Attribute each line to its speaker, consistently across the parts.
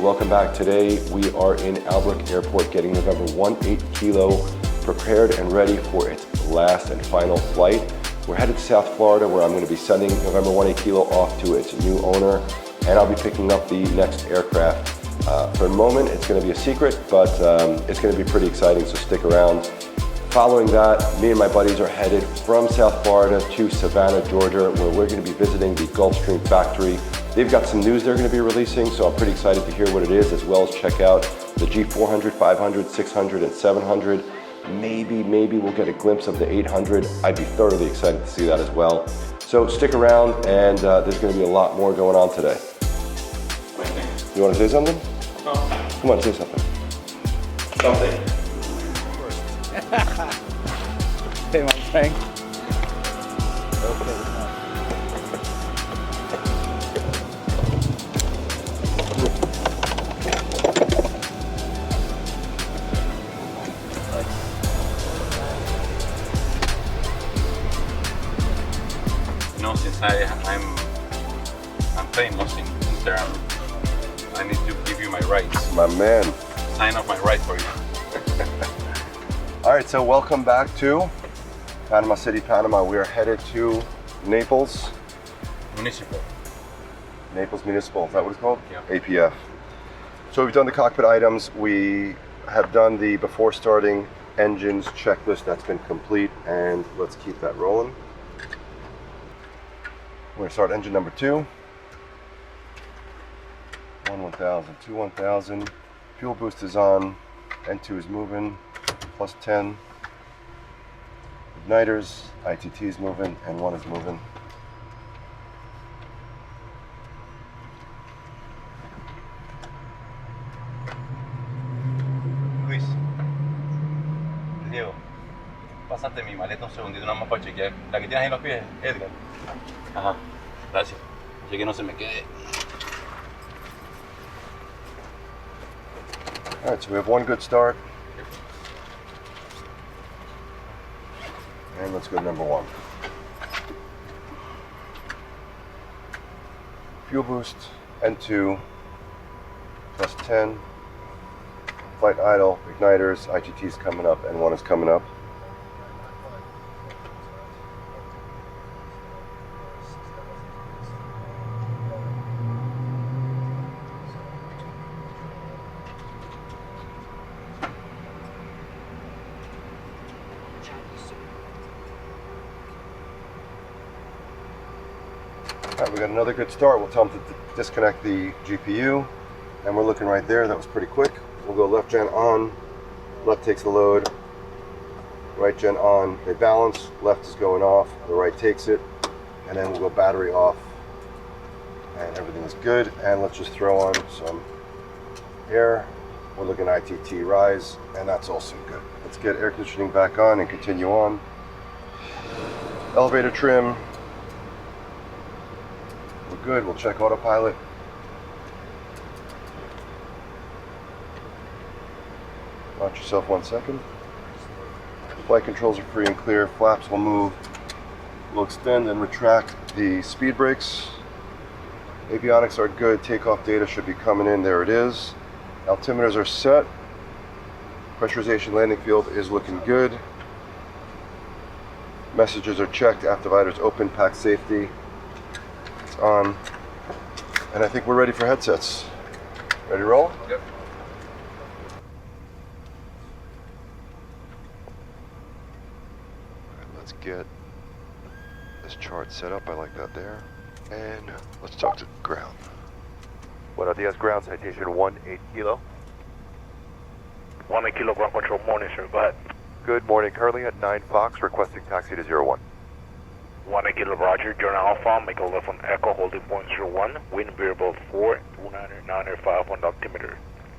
Speaker 1: welcome back. Today we are in Albrook Airport getting November 18 Kilo prepared and ready for its last and final flight. We're headed to South Florida where I'm going to be sending November 18 Kilo off to its new owner, and I'll be picking up the next aircraft. For the moment it's going to be a secret, but it's going to be pretty exciting, so stick around. Following that, me and my buddies are headed from South Florida to Savannah, Georgia, where we're going to be visiting the Gulfstream factory. They've got some news they're going to be releasing, so I'm pretty excited to hear what it is, as well as check out the G400, 500, 600, and 700. Maybe we'll get a glimpse of the 800. I'd be thoroughly excited to see that as well. So stick around, and there's going to be a lot more going on today. You want to say something?
Speaker 2: No.
Speaker 1: Come on, say something.
Speaker 2: Something.
Speaker 3: Hey, my friend. Okay.
Speaker 2: You know, since I'm famous in Instagram, I need to give you my rights.
Speaker 1: My man.
Speaker 2: Sign off my rights for you.
Speaker 1: All right, so welcome back to Panama City, Panama. We are headed to Naples.
Speaker 2: Municipal.
Speaker 1: Naples Municipal, is that what it's called?
Speaker 2: Yeah.
Speaker 1: APF. So we've done the cockpit items. We have done the before starting engines checklist. That's been complete, and let's keep that rolling. We're gonna start engine number 2. 1000, 1000. Fuel boost is on. N2 is moving. Plus 10. Igniters, ITT is moving, and 1 is moving.
Speaker 2: Luis, Diego, pásate mi maleta un segundito, nada más para chequear. La que tienes ahí en los pies, Edgar. Ajá, gracias. Así que no se me quede.
Speaker 1: All right, so we have 1 good start. And let's go to number 1. Fuel boost, N2, plus 10. Flight idle, igniters, IGT is coming up, N1 is coming up. All right, we got another good start. We'll tell them to disconnect the GPU, and we're looking right there. That was pretty quick. We'll go left gen on, left takes the load, right gen on. They balance, left is going off, the right takes it, and then we'll go battery off, and everything is good. And let's just throw on some air. We're looking ITT rise, and that's also good. Let's get air conditioning back on and continue on. Elevator trim. We're good. We'll check autopilot. Watch yourself 1 second. Flight controls are free and clear. Flaps will move. We'll extend and retract the speed brakes. Avionics are good. Takeoff data should be coming in. There it is. Altimeters are set. Pressurization landing field is looking good. Messages are checked. Aft dividers open. Pack safety. It's on. And I think we're ready for headsets. Ready to roll?
Speaker 2: Yep.
Speaker 1: Let's get this chart set up. I like that there. And let's talk to ground. Buenos dias, ground citation 18 Kilo.
Speaker 4: 18 Kilo, ground control, morning, sir. Go ahead.
Speaker 1: Good morning. Currently at 9 Fox, requesting taxi to 01.
Speaker 4: 18 Kilo, Roger. Journal Alpha, make a left on Echo, holding point 01. Wind variable 4, 299.5 on the altimeter.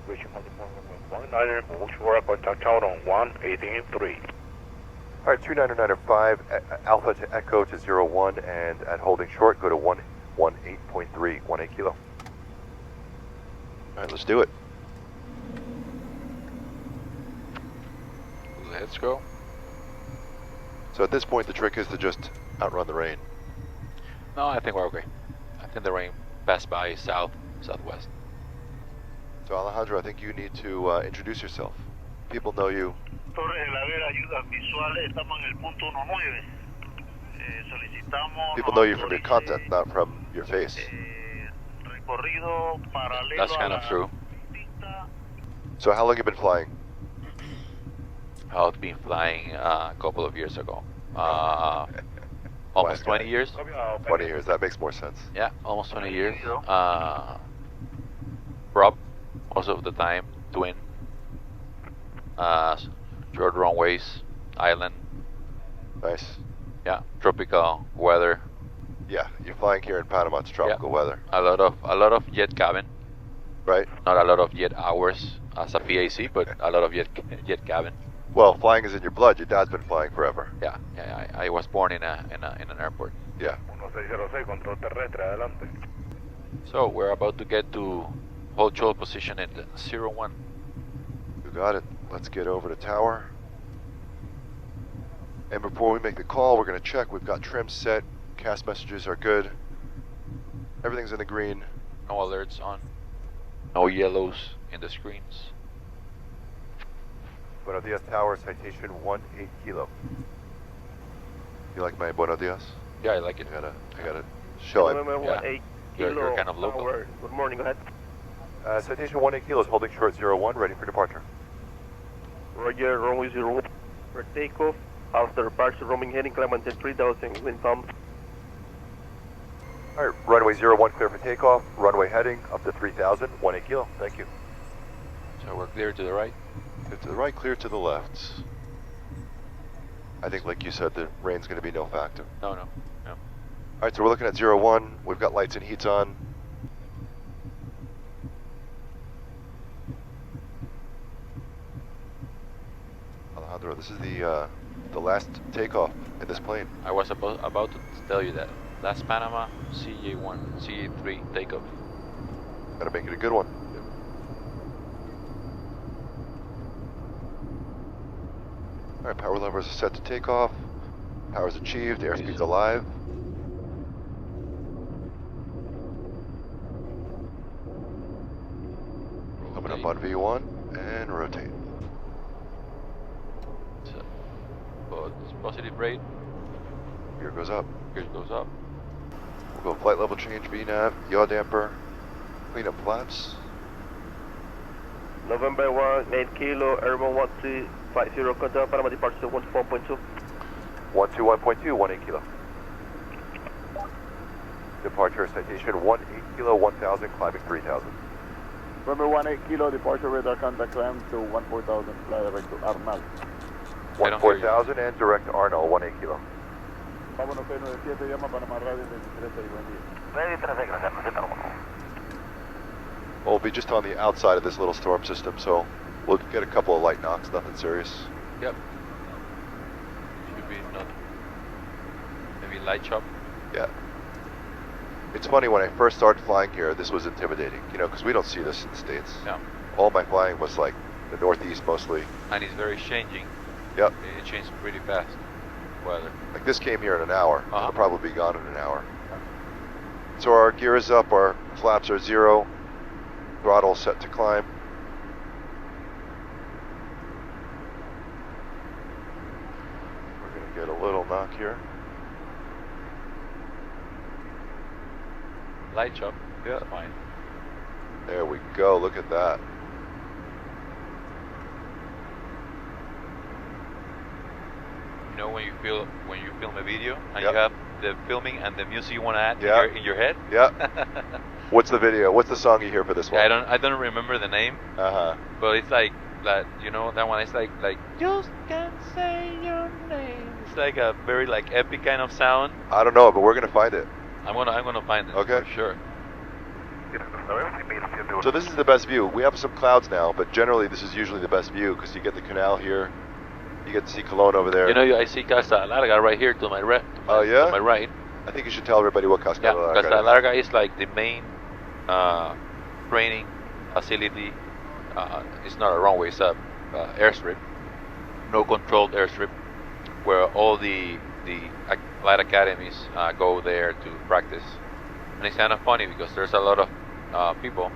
Speaker 4: Reaching holding point 19, hold short, contact tower on 183.
Speaker 1: All right, 299.5, Alpha to Echo to 01, and at holding short, go to 118.3, 18 Kilo. All right, let's do it.
Speaker 2: Let's go.
Speaker 1: So at this point, the trick is to just outrun the rain.
Speaker 5: No, I think we're okay. I think the rain passed by southwest.
Speaker 1: So Alejandro, I think you need to introduce yourself. People know you.
Speaker 5: Torres de la Vera, ayudas visuales, estamos en el punto 19. Solicitamos.
Speaker 1: People know you from your content, not from your face.
Speaker 5: Recorrido paralelo.
Speaker 2: That's kind of true.
Speaker 1: So how long have you been flying?
Speaker 2: I've been flying a couple of years ago. Almost 20 years.
Speaker 1: 20 years, that makes more sense.
Speaker 2: Yeah, almost 20 years. Prop, most of the time, twin. Short runways, island.
Speaker 1: Nice.
Speaker 2: Yeah, tropical weather.
Speaker 1: Yeah, you're flying here in Panama, it's tropical weather.
Speaker 2: A lot of jet cabin.
Speaker 1: Right?
Speaker 2: Not a lot of jet hours as a PAC, but a lot of jet cabin.
Speaker 1: Well, flying is in your blood. Your dad's been flying forever.
Speaker 2: Yeah, I was born in an airport.
Speaker 1: Yeah.
Speaker 4: 1606, control terrestre, adelante.
Speaker 2: So we're about to get to hold shoal position at 01.
Speaker 1: You got it. Let's get over to tower. And before we make the call, we're going to check. We've got trim set. Cast messages are good. Everything's in the green.
Speaker 2: No alerts on. No yellows in the screens.
Speaker 1: Buenos Dias Tower, citation 18 kilo. You like my Buenos Dias?
Speaker 2: Yeah, I like it.
Speaker 1: I gotta show it.
Speaker 2: Yeah. You're kind of local.
Speaker 5: Good morning, go ahead.
Speaker 1: Citation 18 kilos, holding short 01, ready for departure.
Speaker 5: Roger, runway 01 for takeoff. After departure, roaming heading, climb until 3000, wind calm.
Speaker 1: Alright, runway 01 clear for takeoff. Runway heading up to 3000, 18 kilo. Thank you.
Speaker 2: So we're clear to the right.
Speaker 1: Clear to the right, clear to the left. I think, like you said, the rain's going to be no factor.
Speaker 2: No.
Speaker 1: Alright, so we're looking at 01. We've got lights and heats on. Alejandro, this is the last takeoff in this plane.
Speaker 2: I was about to tell you that. Last Panama, CA1, CA3 takeoff.
Speaker 1: Gotta make it a good one. Alright, power levers are set to take off. Power's achieved, airspeed's alive. Coming up on V1 and rotate.
Speaker 2: So, but it's positive rate.
Speaker 1: Gear goes up.
Speaker 2: Gear goes up.
Speaker 1: We'll go flight level change, VNAV, yaw damper, clean up flaps.
Speaker 5: November 1, 8 kilo, airborne 1350, contact Panama departure 14.2.
Speaker 1: 121.2, 18 kilo. Departure citation 18 kilo, 1000, climbing 3000.
Speaker 3: November 18 kilo, departure radar contact climb to 14,000, fly direct to Arnal.
Speaker 2: I don't hear you.
Speaker 1: 14,000 and direct to Arnold, 18 kilo.
Speaker 3: Vámonos, P97, llama Panamá Radio 23, buen día.
Speaker 5: Ready, 13, gracias, presenta uno.
Speaker 1: Well, we'll be just on the outside of this little storm system, so we'll get a couple of light knocks, nothing serious.
Speaker 2: Yep. Should be not. Maybe light chop.
Speaker 1: Yeah. It's funny, when I first started flying here, this was intimidating, you know, because we don't see this in the States.
Speaker 2: Yeah.
Speaker 1: All my flying was like the Northeast mostly.
Speaker 2: And it's very changing.
Speaker 1: Yep.
Speaker 2: It changes pretty fast. Weather.
Speaker 1: Like this came here in an hour.
Speaker 2: Uh-huh.
Speaker 1: It'll probably be gone in an hour. So our gear is up, our flaps are 0, throttle set to climb. We're going to get a little knock here.
Speaker 2: Light chop.
Speaker 1: Yeah.
Speaker 2: It's fine.
Speaker 1: There we go, look at that.
Speaker 2: You know when you film a video and
Speaker 1: Yep.
Speaker 2: you have the filming and the music you want to add
Speaker 1: Yep.
Speaker 2: in your head?
Speaker 1: Yeah. What's the video? What's the song you hear for this one?
Speaker 2: Yeah, I don't remember the name,
Speaker 1: Uh-huh.
Speaker 2: but it's like that, you know, that one is like just can't say your name. It's like a very like epic kind of sound.
Speaker 1: I don't know, but we're going to find it.
Speaker 2: I'm gonna find it.
Speaker 1: Okay.
Speaker 2: For sure.
Speaker 1: So this is the best view. We have some clouds now, but generally this is usually the best view because you get the canal here. You get to see Cologne over there.
Speaker 2: You know, I see Casa Larga right here to my right.
Speaker 1: Oh, yeah?
Speaker 2: To my right.
Speaker 1: I think you should tell everybody what Cascada
Speaker 2: Yeah, Casa Larga is like the main training facility. It's not a runway, it's a airstrip. No controlled airstrip where all the flight academies go there to practice. And it's kind of funny because there's a lot of people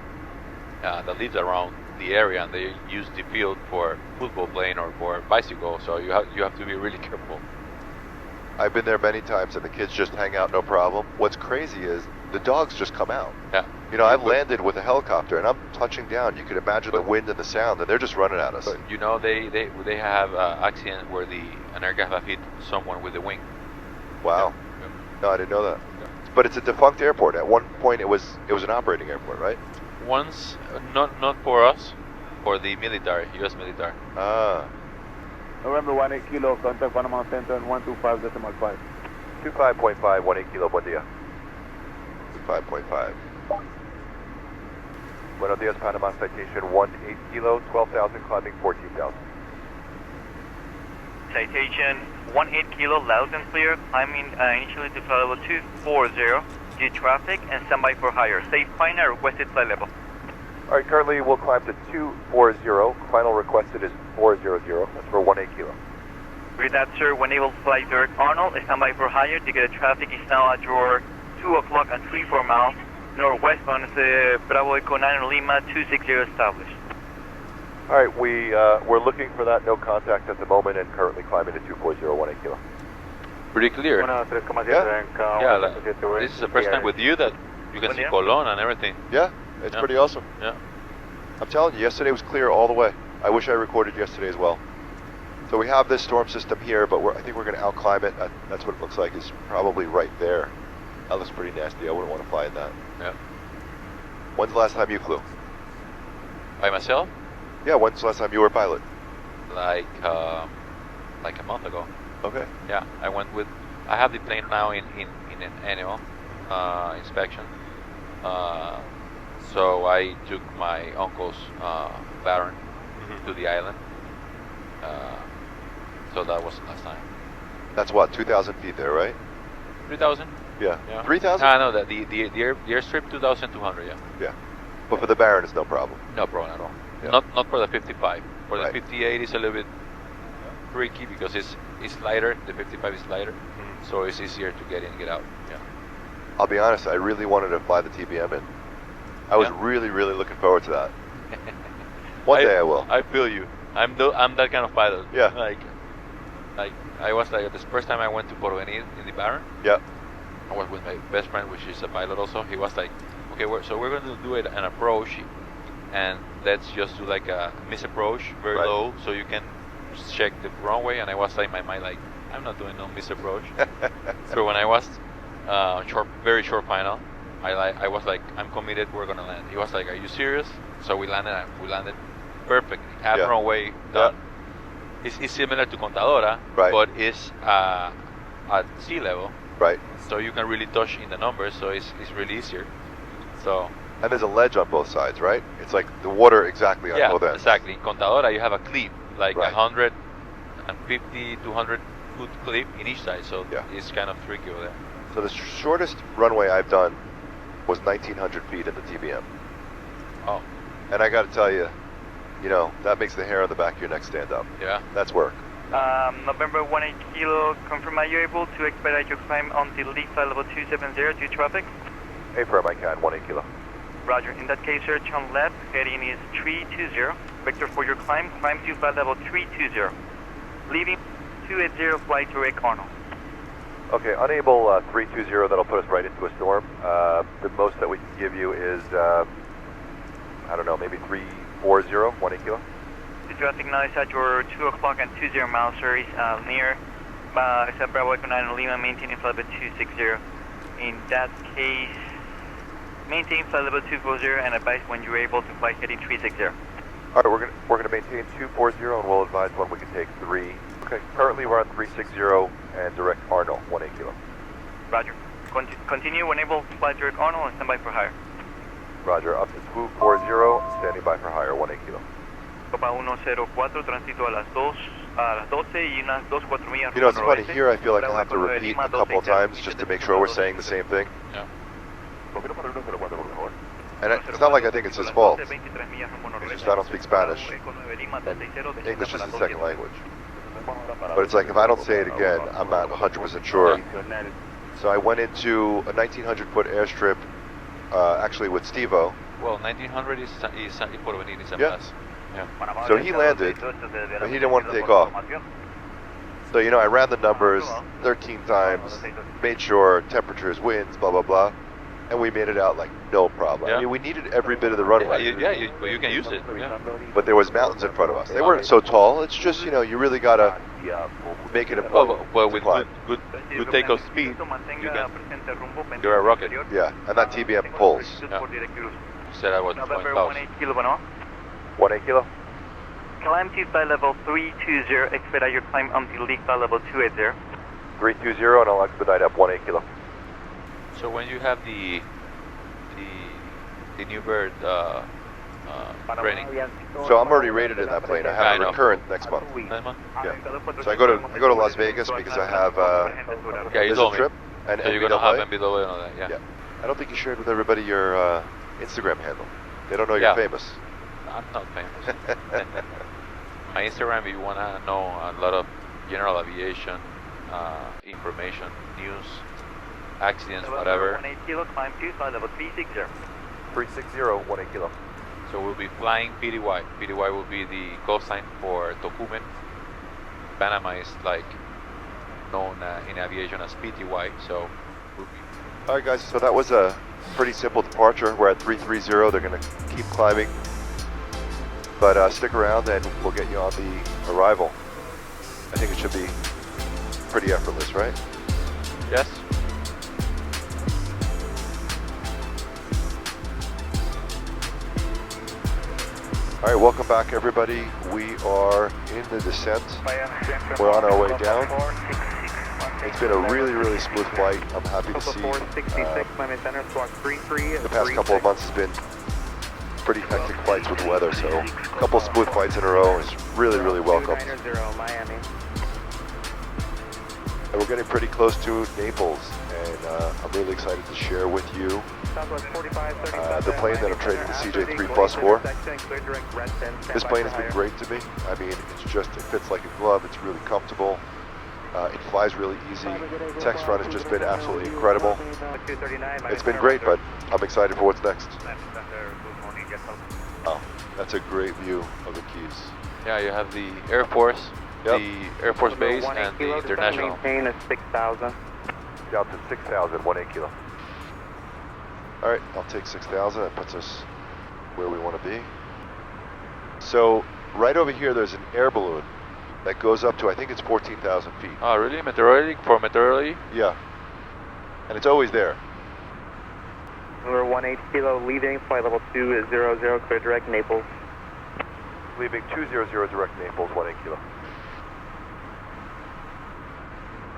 Speaker 2: that lives around the area, and they use the field for football playing or for bicycle. So you have to be really careful.
Speaker 1: I've been there many times, and the kids just hang out, no problem. What's crazy is the dogs just come out.
Speaker 2: Yeah.
Speaker 1: You know, I've landed with a helicopter, and I'm touching down. You can imagine the wind and the sound, and they're just running at us.
Speaker 2: But you know, they have accident where an aircraft have hit someone with the wing.
Speaker 1: Wow.
Speaker 2: Yeah.
Speaker 1: No, I didn't know that.
Speaker 2: Yeah.
Speaker 1: But it's a defunct airport. At one point, it was an operating airport, right?
Speaker 2: Once, not for us, for the military, U.S. military.
Speaker 1: Ah.
Speaker 3: November 18 Kilo, contact Panama Center and 125.5.
Speaker 1: 25.5, 18 Kilo, buen día. 5.5. Buenos días, Panama citation 18 Kilo, 12,000, climbing 14,000.
Speaker 6: Citation 18 Kilo, loud and clear, climbing initially to flight level 240, due traffic and standby for higher. Safe climb and requested flight level.
Speaker 1: All right, currently we'll climb to 240. Final requested is 400. That's for 18 Kilo.
Speaker 6: With that, sir, when able to fly direct Arnold, standby for higher. Ticket of traffic is now at your 2 o'clock and 34 miles northwestbound. Bravo Echo 9 Lima 260 established.
Speaker 1: All right, we're looking for that no contact at the moment and currently climbing to 240, 18 Kilo.
Speaker 2: Pretty clear.
Speaker 1: Yeah.
Speaker 2: This is the first time with you that you can see Colón and everything.
Speaker 1: Yeah, it's pretty awesome.
Speaker 2: Yeah.
Speaker 1: I'm telling you, yesterday was clear all the way. I wish I recorded yesterday as well. So we have this storm system here, but I think we're going to outclimb it. That's what it looks like, is probably right there. That looks pretty nasty. I wouldn't want to fly in that.
Speaker 2: Yeah.
Speaker 1: When's the last time you flew?
Speaker 2: By myself?
Speaker 1: Yeah, when's the last time you were a pilot?
Speaker 2: Like a month ago.
Speaker 1: Okay.
Speaker 2: Yeah, I have the plane now in an annual inspection. So I took my uncle's Baron to the island. So that was the last time.
Speaker 1: That's what, 2,000 feet there, right?
Speaker 2: 3,000?
Speaker 1: Yeah.
Speaker 2: Yeah.
Speaker 1: 3,000?
Speaker 2: No, the airstrip 2,200. Yeah.
Speaker 1: Yeah. But for the Baron, it's no problem.
Speaker 2: No problem at all.
Speaker 1: Yeah.
Speaker 2: Not for the 55. For the 58 is a little bit tricky because it's lighter. The 55 is lighter, so it's easier to get in, get out. Yeah.
Speaker 1: I'll be honest, I really wanted to fly the TBM in. I was really, really looking forward to that. One day I will.
Speaker 2: I feel you. I'm that kind of pilot.
Speaker 1: Yeah.
Speaker 2: Like I was like this first time I went to Porvenir in the Baron.
Speaker 1: Yeah.
Speaker 2: I was with my best friend, which is a pilot also. He was like, okay, we're going to do an approach, and let's just do like a misapproach, very low, so you can check the runway. And I was like in my mind, like, I'm not doing no misapproach. So when I was very short final, I was like, I'm committed, we're gonna land. He was like, are you serious? So we landed perfectly, half runway done. It's similar to Contadora, but it's at sea level.
Speaker 1: Right.
Speaker 2: So you can really touch in the numbers, so it's really easier. So.
Speaker 1: And there's a ledge on both sides, right? It's like the water exactly on both ends.
Speaker 2: Exactly. In Contadora, you have a cliff, like 150, 200 foot cliff in each side, so it's kind of tricky over there.
Speaker 1: So the shortest runway I've done was 1,900 feet in the TBM.
Speaker 2: Oh.
Speaker 1: And I got to tell you, that makes the hair on the back of your neck stand up.
Speaker 2: Yeah.
Speaker 1: That's work.
Speaker 6: November 18 Kilo, confirm are you able to expedite your climb until lead flight level 270 due traffic?
Speaker 1: Affirm I can, 18 Kilo.
Speaker 6: Roger. In that case, sir, turn left, heading is 320. Vector for your climb to flight level 320. Leaving 280, flight direct Arnold.
Speaker 1: Okay, unable 320, that'll put us right into a storm. The most that we can give you is, I don't know, maybe 340, 18 Kilo.
Speaker 6: The traffic now is at your 2 o'clock and 20 miles, sir, is near Bravo Echo 9 Lima, maintaining flight level 260. In that case, maintain flight level 240 and advise when you're able to fly heading 360.
Speaker 1: All right, we're gonna maintain 240 and we'll advise when we can take 3. Okay, currently we're on 360 and direct Arnold, 18 Kilo.
Speaker 6: Roger. Continue when able to fly direct Arnold and stand by for higher.
Speaker 1: Roger, up to 240, standing by for higher, 18 Kilo.
Speaker 6: Copa 104, tránsito a las 12 y unas 2-4 millas.
Speaker 1: It's funny, here I feel like I'll have to repeat a couple of times just to make sure we're saying the same thing.
Speaker 2: Yeah.
Speaker 1: And it's not like I think it's his fault. It's just I don't speak Spanish. And English is the second language. But it's like if I don't say it again, I'm not 100% sure. So I went into a 1,900 foot airstrip, actually with Steve-O,
Speaker 2: Well, 1900 is Porvenir is a
Speaker 7: Yeah.
Speaker 2: plus. Yeah.
Speaker 7: So he landed, but he didn't want to take off. So, you know, I ran the numbers 13 times, made sure temperatures, winds, blah, blah, blah, and we made it out like no problem.
Speaker 2: Yeah.
Speaker 7: I mean, we needed every bit of the runway.
Speaker 2: Well, you can use it. Yeah.
Speaker 7: But there was mountains in front of us. They weren't so tall. It's just, you know, you really got to make it a point.
Speaker 2: Well,
Speaker 7: to
Speaker 2: with
Speaker 7: climb.
Speaker 2: good takeoff speed, you're a rocket.
Speaker 7: Yeah, and that TBM pulls.
Speaker 2: Yeah. Said I was
Speaker 6: November
Speaker 2: 20,000.
Speaker 6: 18 Kilo Panama.
Speaker 7: 1-8 kilo.
Speaker 6: Climb to flight level 320, expedite your climb until leak flight level 280.
Speaker 7: 320, and I'll expedite up 1-8 kilo.
Speaker 2: So when you have the new bird training,
Speaker 7: So I'm already rated in that plane. I
Speaker 2: I
Speaker 7: have a
Speaker 2: know.
Speaker 7: recurrent next month.
Speaker 2: Naima?
Speaker 7: Yeah. So I go to Las Vegas because I have
Speaker 2: Yeah, you
Speaker 7: business
Speaker 2: told me.
Speaker 7: trip and
Speaker 2: So you're gonna have
Speaker 7: NBAA.
Speaker 2: MBAA and all that. Yeah.
Speaker 7: Yeah. I don't think you shared with everybody your Instagram handle. They don't know
Speaker 2: Yeah.
Speaker 7: you're famous.
Speaker 2: I'm not famous. My Instagram, if you wanna know a lot of general aviation information, news, accidents, whatever.
Speaker 6: 18 Kilo, climb to flight level 360.
Speaker 7: 360, 1-8 kilo.
Speaker 2: So we'll be flying PDY. PDY will be the call sign for Tocumen. Panama is like known in aviation as PTY. So we'll be
Speaker 7: All right, guys. So that was a pretty simple departure. We're at 330. They're going to keep climbing. But stick around and we'll get you on the arrival. I think it should be pretty effortless, right?
Speaker 2: yes.
Speaker 7: All right, welcome back, everybody. We are in the descent. We're on our way down. It's been a really, really smooth flight. I'm happy to see. The past couple of months has been pretty hectic flights with the weather, so a couple smooth flights in a row is really, really welcome. And we're getting pretty close to Naples, and I'm really excited to share with you the plane that I'm trading the CJ3 Plus for. This plane has been great to me. I mean, it fits like a glove. It's really comfortable. It flies really easy. Text run has just been absolutely incredible. It's been great, but I'm excited for what's next. Oh, that's a great view of the Keys.
Speaker 2: Yeah, you have the Air Force,
Speaker 7: Yep.
Speaker 2: the Air Force Base, and the International.
Speaker 5: Maintain is 6,000.
Speaker 7: Down to 6,000, 1-8 kilo. All right, I'll take 6,000. That puts us where we want to be. So right over here, there's an air balloon that goes up to, I think it's 14,000 feet.
Speaker 2: Oh, really? Meteorology? For meteorology?
Speaker 7: Yeah, and it's always there.
Speaker 5: Number 18 Kilo, leaving flight level 200, clear direct Naples.
Speaker 7: Leaving 200 direct Naples, 1-8 kilo.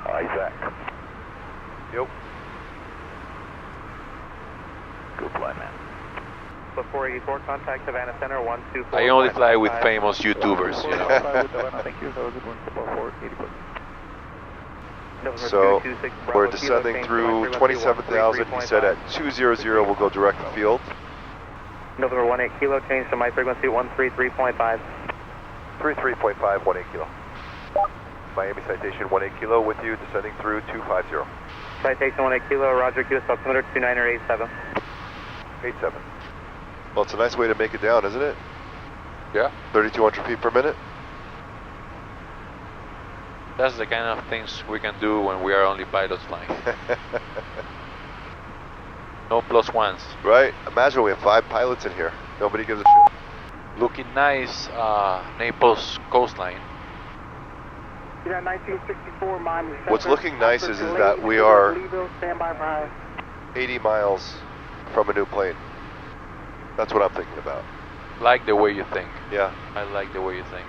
Speaker 7: Isaac. Yep.
Speaker 4: Good flight, man.
Speaker 5: So 484, contact Savannah Center, 124.
Speaker 2: I only fly with famous YouTubers, you know.
Speaker 3: Thank you. That was a good one. About 480 foot.
Speaker 7: So we're descending through 27,000. He said at 200 we'll go direct to field.
Speaker 5: November 18 Kilo, change to my frequency 133.5.
Speaker 7: 33.5, 1-8 kilo. Miami citation 1-8 kilo with you, descending through 250.
Speaker 5: Citation 18 Kilo, Roger, QS altimeter 2987.
Speaker 7: 87. Well, it's a nice way to make it down, isn't it?
Speaker 2: Yeah.
Speaker 7: 3,200 feet per minute.
Speaker 2: That's the kind of things we can do when we are only pilots flying. No plus ones.
Speaker 7: Right? Imagine we have 5 pilots in here. Nobody gives a shit.
Speaker 2: Looking nice, Naples coastline.
Speaker 5: 1964, Miami.
Speaker 7: What's looking nice is that we are 80 miles from a new plane. That's what I'm thinking about.
Speaker 2: Like the way you think.
Speaker 7: Yeah.
Speaker 2: I like the way you think.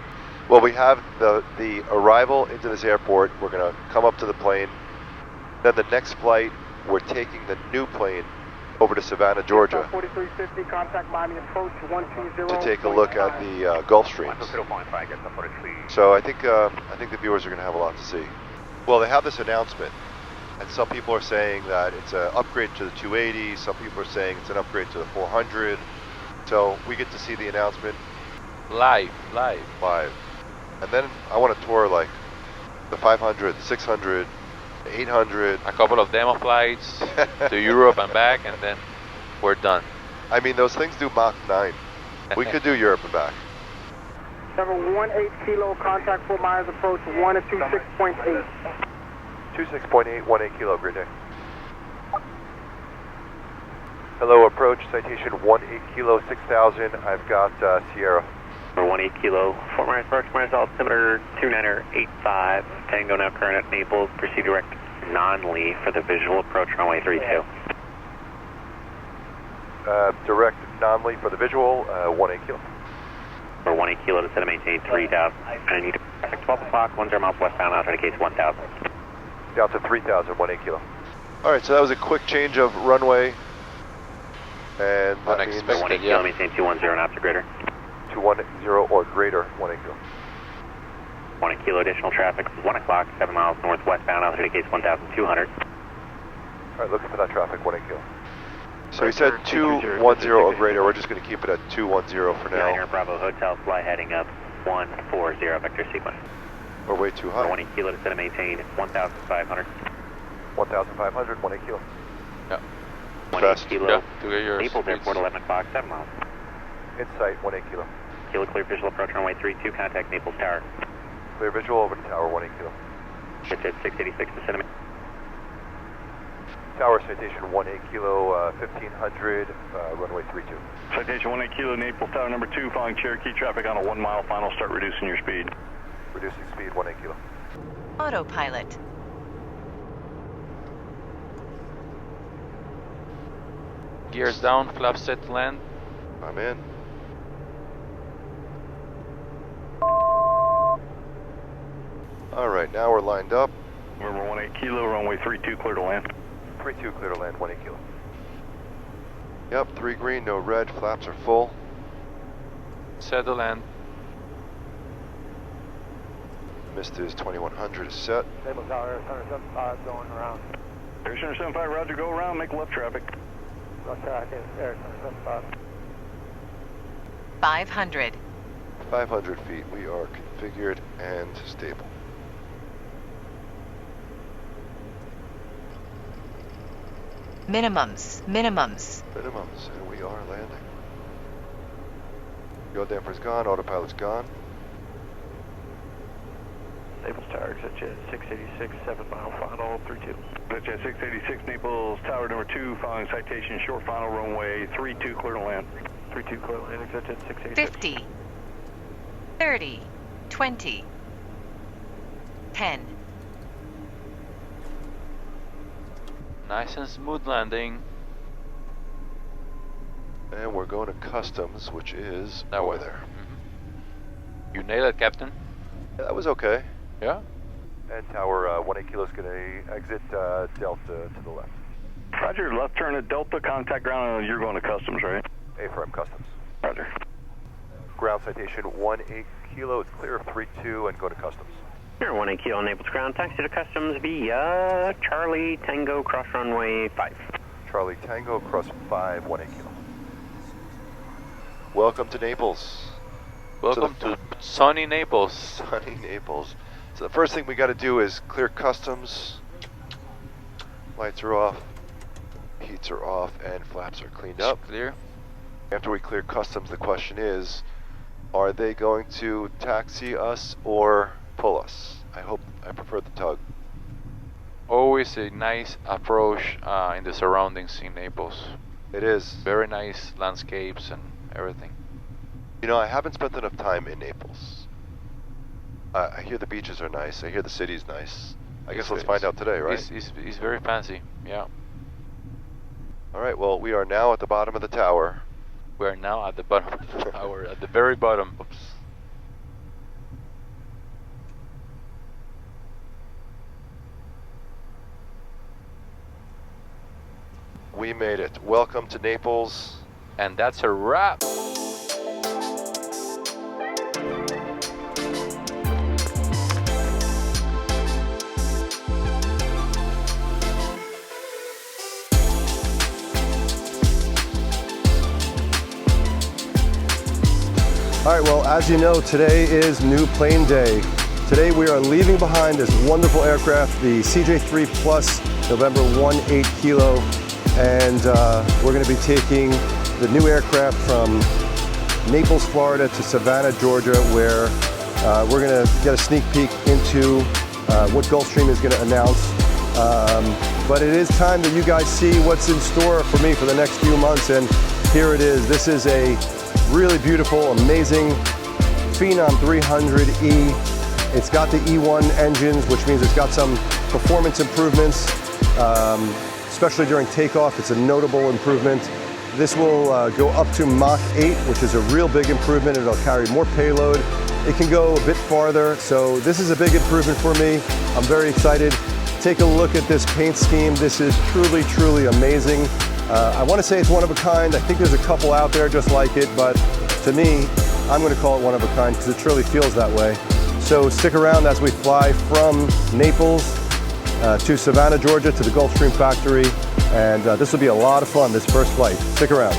Speaker 7: Well, we have the arrival into this airport. We're going to come up to the plane. Then the next flight, we're taking the new plane over to Savannah, Georgia,
Speaker 5: 4350, contact Miami approach 120.
Speaker 7: to take a look at the Gulfstreams. So I think the viewers are going to have a lot to see. Well, they have this announcement, and some people are saying that it's an upgrade to the 280. Some people are saying it's an upgrade to the 400. So we get to see the announcement
Speaker 2: Live.
Speaker 7: live. And then I want to tour like the 500, 600, 800.
Speaker 2: A couple of demo flights to Europe and back, and then we're done.
Speaker 7: I mean, those things do Mach 9. We could do Europe and back.
Speaker 5: 718 kilo, contact 4 miles, approach 1 at 26.8.
Speaker 7: 26.8, 18 kilo, great day. Hello, approach, citation 18 kilo, 6000. I've got Sierra.
Speaker 8: 18 kilo, 4 miles, approach, miles, altimeter 2985. Tango now current at Naples, proceed direct non-Lee for the visual approach runway 32.
Speaker 7: Direct non-Lee for the visual, 18 kilo.
Speaker 8: For 18 kilo to set and maintain 3000. I need to traffic 12 o'clock, 10 miles westbound, out indicates 1000.
Speaker 7: Down to 3000, 18 kilo. Alright, so that was a quick change of runway. And that means
Speaker 2: Unexpected,
Speaker 8: 18 kilo, maintain 210 knots or greater.
Speaker 7: 210 or greater, 18 kilo.
Speaker 8: 18 kilo additional traffic, 1 o'clock, 7 miles northwestbound, out indicates 1200.
Speaker 7: Alright, looking for that traffic, 18 kilo. So he said 210 or greater. We're just going to keep it at 210 for now.
Speaker 8: Niner Bravo Hotel, fly heading up 140 vector sequence.
Speaker 7: We're way too
Speaker 8: For
Speaker 7: high.
Speaker 8: 18 kilo to set and maintain 1500.
Speaker 7: 1,500, 18 kilo.
Speaker 2: Yeah.
Speaker 8: 18
Speaker 7: Fast.
Speaker 8: kilo,
Speaker 2: Yeah, to get your
Speaker 8: Naples
Speaker 2: speeds.
Speaker 8: Airport, 11 o'clock, 7 miles.
Speaker 7: In sight, 18 kilo.
Speaker 8: Kilo clear visual approach runway 32, contact Naples Tower.
Speaker 7: Clear visual over the tower, 18 kilo.
Speaker 8: Pitch at 686 to set and
Speaker 7: Tower citation 18 kilo, 1500, runway 32.
Speaker 3: Citation 18 kilo, Naples Tower number 2, following Cherokee traffic on a 1 mile final, start reducing your speed.
Speaker 7: Reducing speed, 18 kilo.
Speaker 9: Autopilot.
Speaker 2: Gears down, flaps set to land.
Speaker 7: I'm in. Alright, now we're lined up.
Speaker 3: Remember 18 kilo, runway 32, clear to land.
Speaker 7: 32 clear to land, 18 kilo. Yep, 3 green, no red, flaps are full.
Speaker 2: Set to land.
Speaker 7: Mr. is 2100 is set.
Speaker 5: Naples Tower, 175 going around.
Speaker 3: Air Center 75, roger, go around, make left traffic.
Speaker 5: Left track is Air Center 75.
Speaker 9: 500.
Speaker 7: 500 feet, we are configured and stable.
Speaker 9: Minimums.
Speaker 7: Minimums, and we are landing. Fuel damper's gone, autopilot's gone.
Speaker 5: Naples Tower, exit 686, 7 mile final, 32.
Speaker 3: Pitch 686, Naples Tower number 2, following citation, short final runway 32, clear to land.
Speaker 5: 32 clear to land, exit 686.
Speaker 9: 50. 30. 20. 10.
Speaker 2: Nice and smooth landing.
Speaker 7: And we're going to customs, which is
Speaker 2: That
Speaker 7: over
Speaker 2: way.
Speaker 7: there.
Speaker 2: You nailed it, Captain.
Speaker 7: Yeah, that was okay.
Speaker 2: Yeah.
Speaker 7: And tower 18 kilo is going to exit Delta to the left.
Speaker 3: Roger, left turn at Delta, contact ground, you're going to customs, right?
Speaker 7: A-firm customs.
Speaker 3: Roger.
Speaker 7: Ground citation 18 kilo, it's clear of 32 and go to customs.
Speaker 8: Here, 18 kilo, Naples ground, taxi to customs via Charlie Tango, cross runway 5.
Speaker 7: Charlie Tango, cross 5, 18 kilo. Welcome to Naples.
Speaker 2: Welcome to sunny Naples.
Speaker 7: Sunny Naples. So the first thing we got to do is clear customs. Lights are off, heats are off, and flaps are cleaned up.
Speaker 2: Clear.
Speaker 7: After we clear customs, the question is, are they going to taxi us or pull us? I prefer the tug.
Speaker 2: Always a nice approach in the surroundings in Naples.
Speaker 7: It is.
Speaker 2: Very nice landscapes and everything.
Speaker 7: You know, I haven't spent enough time in Naples. I hear the beaches are nice. I hear the city's nice. I guess let's find out today, right?
Speaker 2: It's very fancy, yeah.
Speaker 7: All right, well, we are now at the bottom of the tower.
Speaker 2: We are now at the bottom of the tower, at the very bottom.
Speaker 7: Oops. We made it. Welcome to Naples.
Speaker 2: And that's a wrap.
Speaker 1: All right, well, as you know, today is new plane day. Today we are leaving behind this wonderful aircraft, the CJ3 Plus November 18 kilo, and we're going to be taking the new aircraft from Naples, Florida to Savannah, Georgia, where we're going to get a sneak peek into what Gulfstream is going to announce. But it is time that you guys see what's in store for me for the next few months, and here it is. This is a really beautiful, amazing Phenom 300E. It's got the E1 engines, which means it's got some performance improvements, especially during takeoff. It's a notable improvement. This will go up to Mach 8, which is a real big improvement. It'll carry more payload. It can go a bit farther, so this is a big improvement for me. I'm very excited. Take a look at this paint scheme. This is truly, truly amazing. I want to say it's one of a kind. I think there's a couple out there just like it, but to me, I'm going to call it one of a kind because it truly feels that way. So stick around as we fly from Naples to Savannah, Georgia, to the Gulfstream factory, and this will be a lot of fun, this first flight. Stick around.